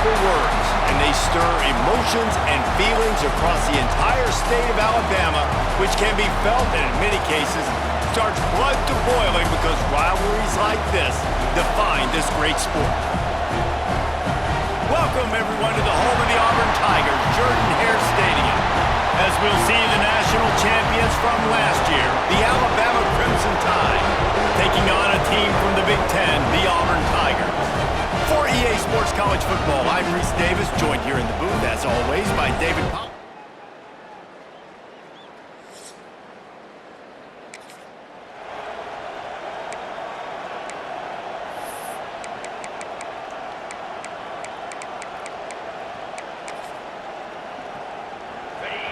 powerful words, and they stir emotions and feelings across the entire state of Alabama, which can be felt and in many cases starts blood to boiling because rivalries like this define this great sport. Welcome, everyone, to the home of the Auburn Tigers, Jordan-Hare Stadium. As we'll see the national champions from last year, the Alabama Crimson Tide, taking on a team from the Big Ten, the Auburn Tigers. For EA Sports College Football, I'm Reese Davis, joined here in the booth, as always, by David Powell.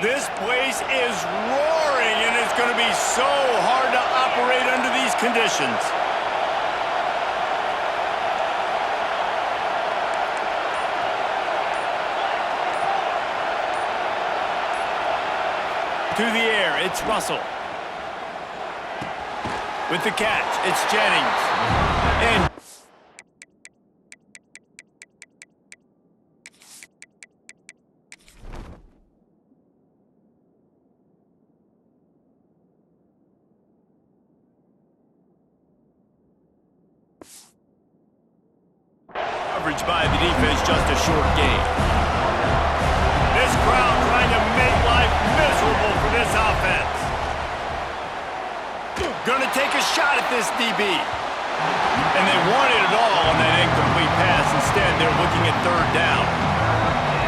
This place is roaring, and it's going to be so hard to operate under these conditions. To the air, it's Russell. With the catch, it's Jennings. And coverage by the defense, just a short gain. This crowd trying to make life miserable for this offense. Gonna take a shot at this DB. And they wanted it all on that incomplete pass. Instead, they're looking at third down.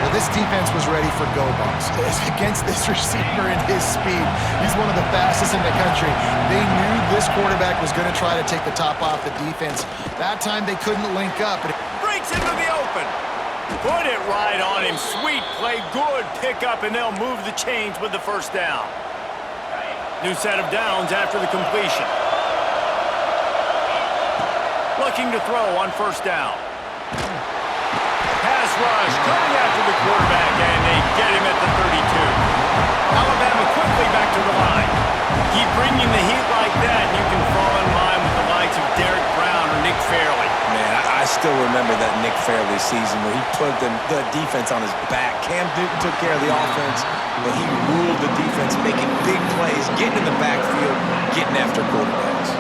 Well, this defense was ready for go bumps. Against this receiver and his speed, he's one of the fastest in the country. They knew this quarterback was going to try to take the top off the defense. That time they couldn't link up. Breaks into the open. Put it right on him. Sweet play, good pickup, and they'll move the chains with the first down. New set of downs after the completion. Looking to throw on first down. Pass rush, coming after the quarterback, and they get him at the 32. Alabama quickly back to the line. Keep bringing the heat like that, and you can fall in line with the likes of Derek Brown or Nick Fairley. Man, I still remember that Nick Fairley season where he put the defense on his back. Cam Newton took care of the offense, but he ruled the defense, making big plays, getting in the backfield, getting after quarterbacks.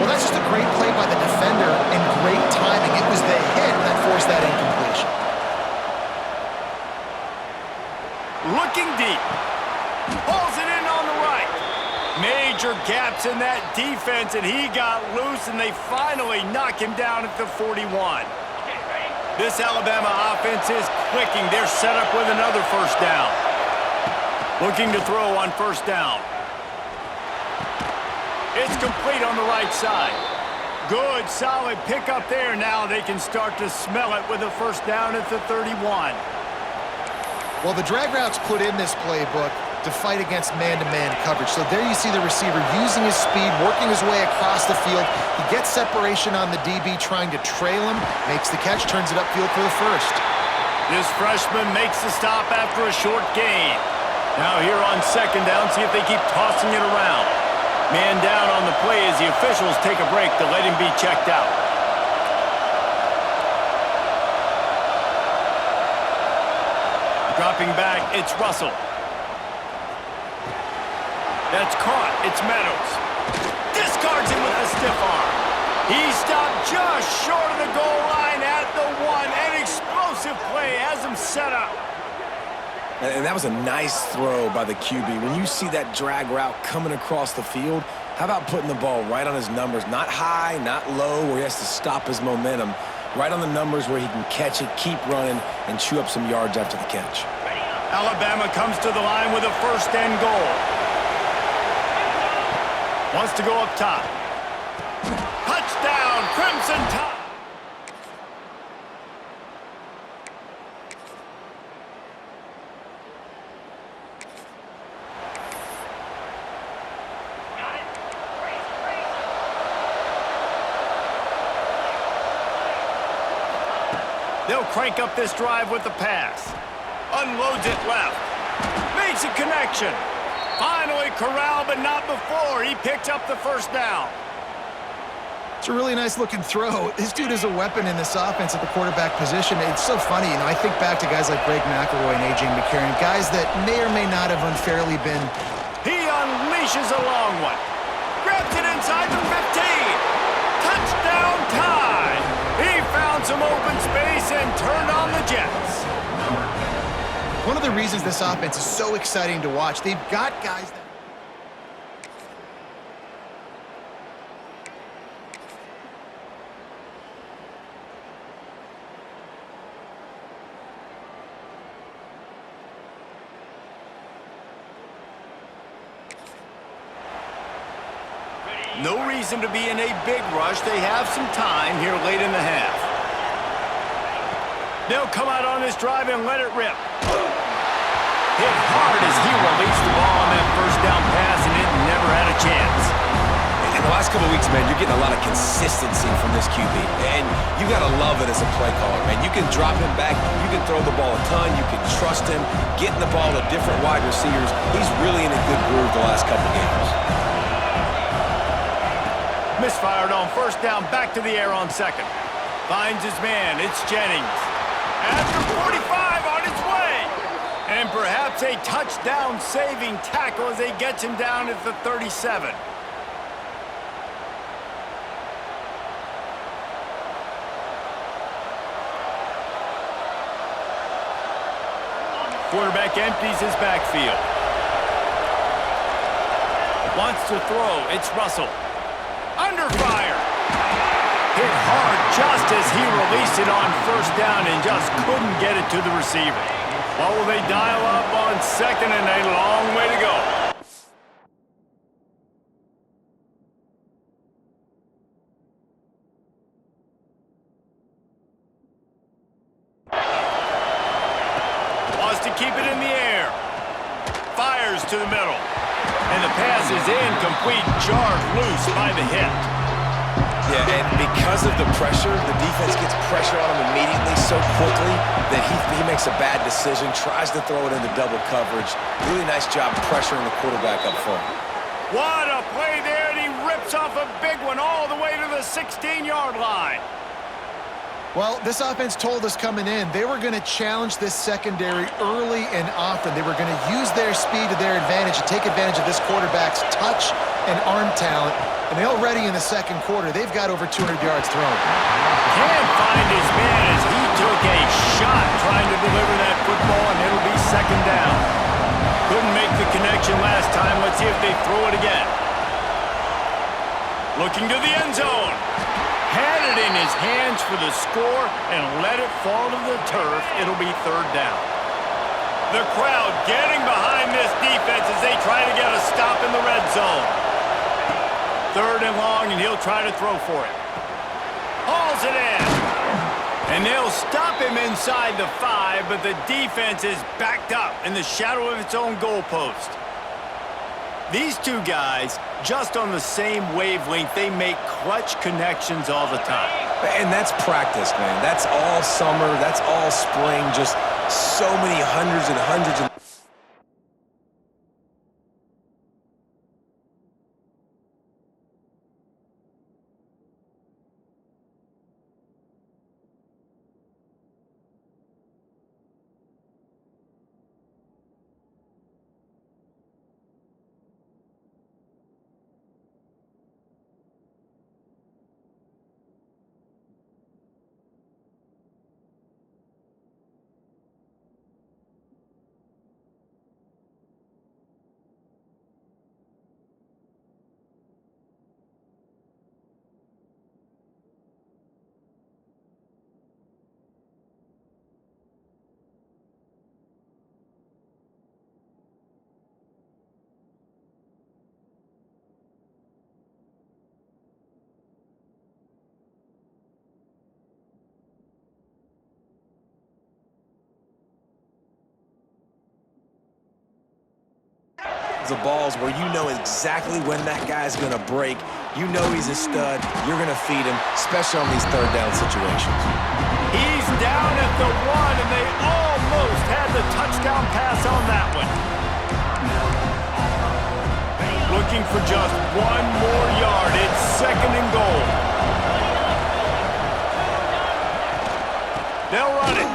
Well, that's just a great play by the defender and great timing. It was the hit that forced that incompletion. Looking deep. Pulls it in on the right. Major gaps in that defense, and he got loose, and they finally knock him down at the 41. This Alabama offense is clicking. They're set up with another first down. Looking to throw on first down. It's complete on the right side. Good, solid pickup there. Now they can start to smell it with a first down at the 31. Well, the drag routes put in this playbook to fight against man-to-man coverage. So there you see the receiver using his speed, working his way across the field. He gets separation on the DB trying to trail him, makes the catch, turns it upfield for the first. This freshman makes the stop after a short gain. Now here on second down, see if they keep tossing it around. Man down on the play as the officials take a break to let him be checked out. Dropping back, it's Russell. That's caught. It's Meadows. Discards him with a stiff arm. He stopped just short of the goal line at the 1. An explosive play has him set up. And that was a nice throw by the QB. When you see that drag route coming across the field, how about putting the ball right on his numbers? Not high, not low, where he has to stop his momentum. Right on the numbers where he can catch it, keep running, and chew up some yards after the catch. Alabama comes to the line with a first and goal. Wants to go up top. Touchdown, Crimson Tide. They'll crank up this drive with the pass. Unloads it left. Makes a connection. Finally corralled, but not before. He picked up the first down. It's a really nice looking throw. This dude is a weapon in this offense at the quarterback position. It's so funny, I think back to guys like Greg McElroy and A.J. McCarron, guys that may or may not have unfairly been. He unleashes a long one. Grabs it inside the 15. Touchdown tie. He found some open space and turned on the Jets. One of the reasons this offense is so exciting to watch, they've got guys that... No reason to be in a big rush. They have some time here late in the half. They'll come out on this drive and let it rip. Hit hard as he released the ball on that first down pass, and it never had a chance. In the last couple of weeks, man, you're getting a lot of consistency from this QB. And you got to love it as a play caller, man. You can drop him back. You can throw the ball a ton. You can trust him. Getting the ball to different wide receivers. He's really in a good groove the last couple of games. Misfired on first down, back to the air on second. Finds his man, it's Jennings. After 45 on his way. And perhaps a touchdown-saving tackle as they get him down at the 37. Quarterback empties his backfield. Wants to throw, it's Russell. Under fire. Hit hard just as he released it on first down and just couldn't get it to the receiver. What will they dial up on second, and a long way to go? Wants to keep it in the air. Fires to the middle. And the pass is incomplete, jarred loose by the hit. Yeah, and because of the pressure, the defense gets pressure on him immediately so quickly that he makes a bad decision, tries to throw it into double coverage. Really nice job pressuring the quarterback up front. What a play there, and he rips off a big one all the way to the 16-yard line. Well, this offense told us coming in they were going to challenge this secondary early and often. They were going to use their speed to their advantage and take advantage of this quarterback's touch and arm talent. And already in the second quarter, they've got over 200 yards thrown. Can't find his man as he took a shot trying to deliver that football, and it'll be second down. Couldn't make the connection last time. Let's see if they throw it again. Looking to the end zone. Had it in his hands for the score and let it fall to the turf. It'll be third down. The crowd getting behind this defense as they try to get a stop in the red zone. Third and long, and he'll try to throw for it. Hauls it in. And they'll stop him inside the 5, but the defense is backed up in the shadow of its own goalpost. These two guys, just on the same wavelength, they make clutch connections all the time. And that's practice, man. That's all summer. That's all spring. Just so many hundreds and hundreds of... The balls where you know exactly when that guy's going to break. You know he's a stud. You're going to feed him, especially on these third down situations. He's down at the 1, and they almost had the touchdown pass on that one. Looking for just one more yard. It's second and goal. They'll run it.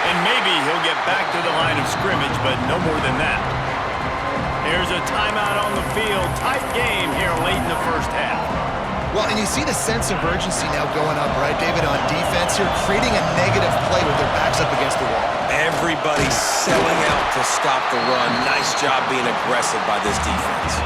And maybe he'll get back to the line of scrimmage, but no more than that. There's a timeout on the field. Tight game here late in the first half. Well, and you see the sense of urgency now going up, right, David, on defense here, creating a negative play with their backs up against the wall. Everybody's selling out to stop the run. Nice job being aggressive by this defense.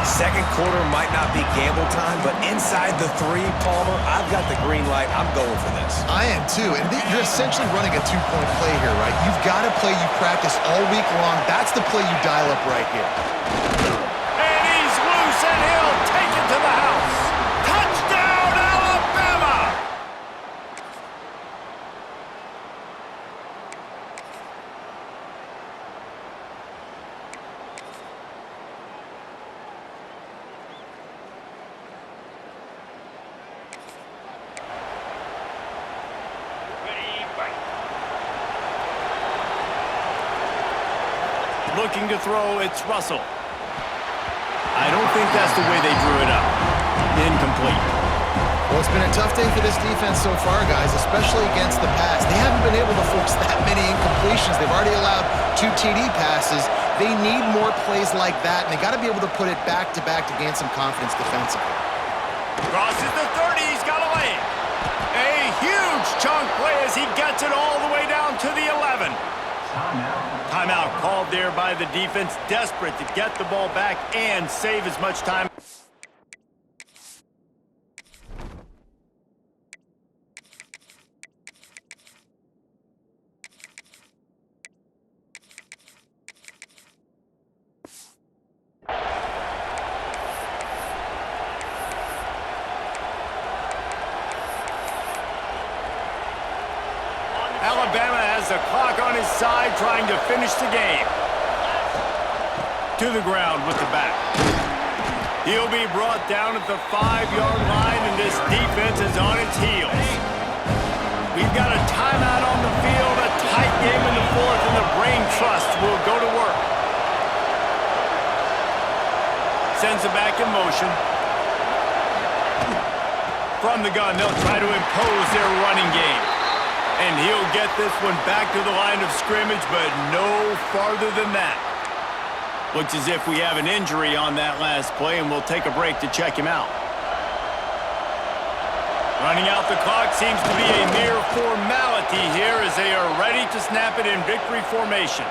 Second quarter might not be gamble time, but inside the 3, Palmer, I've got the green light. I'm going for this. I am too, and you're essentially running a 2-point play here, right? You've got a play you practice all week long. That's the play you dial up right here. And he's loose, and he'll take it to the house. Touchdown, Alabama! Looking to throw, it's Russell. I don't think that's the way they drew it up. Incomplete. Well, it's been a tough day for this defense so far, guys, especially against the pass. They haven't been able to force that many incompletions. They've already allowed 2 TD passes. They need more plays like that, and they got to be able to put it back-to-back to gain some confidence defensively. Crosses the 30, he's got a lane. A huge chunk play as he gets it all the way down to the 11. Timeout called there by the defense, desperate to get the ball back and save as much time. Alabama has the clock on his side, trying to finish the game. To the ground with the back. He'll be brought down at the 5-yard line, and this defense is on its heels. We've got a timeout on the field, a tight game in the fourth, and the Brain Trust will go to work. Sends it back in motion. From the gun, they'll try to impose their running game. And he'll get this one back to the line of scrimmage, but no farther than that. Looks as if we have an injury on that last play, and we'll take a break to check him out. Running out the clock seems to be a mere formality here as they are ready to snap it in victory formation.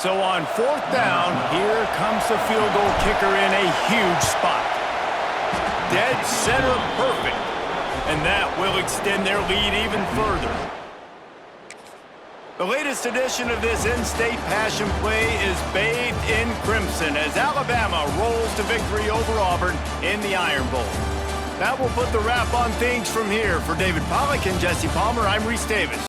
So on 4th down, here comes the field goal kicker in a huge spot. Dead center perfect. And that will extend their lead even further. The latest edition of this in-state passion play is bathed in crimson as Alabama rolls to victory over Auburn in the Iron Bowl. That will put the wrap on things from here. For David Pollack and Jesse Palmer, I'm Reese Davis.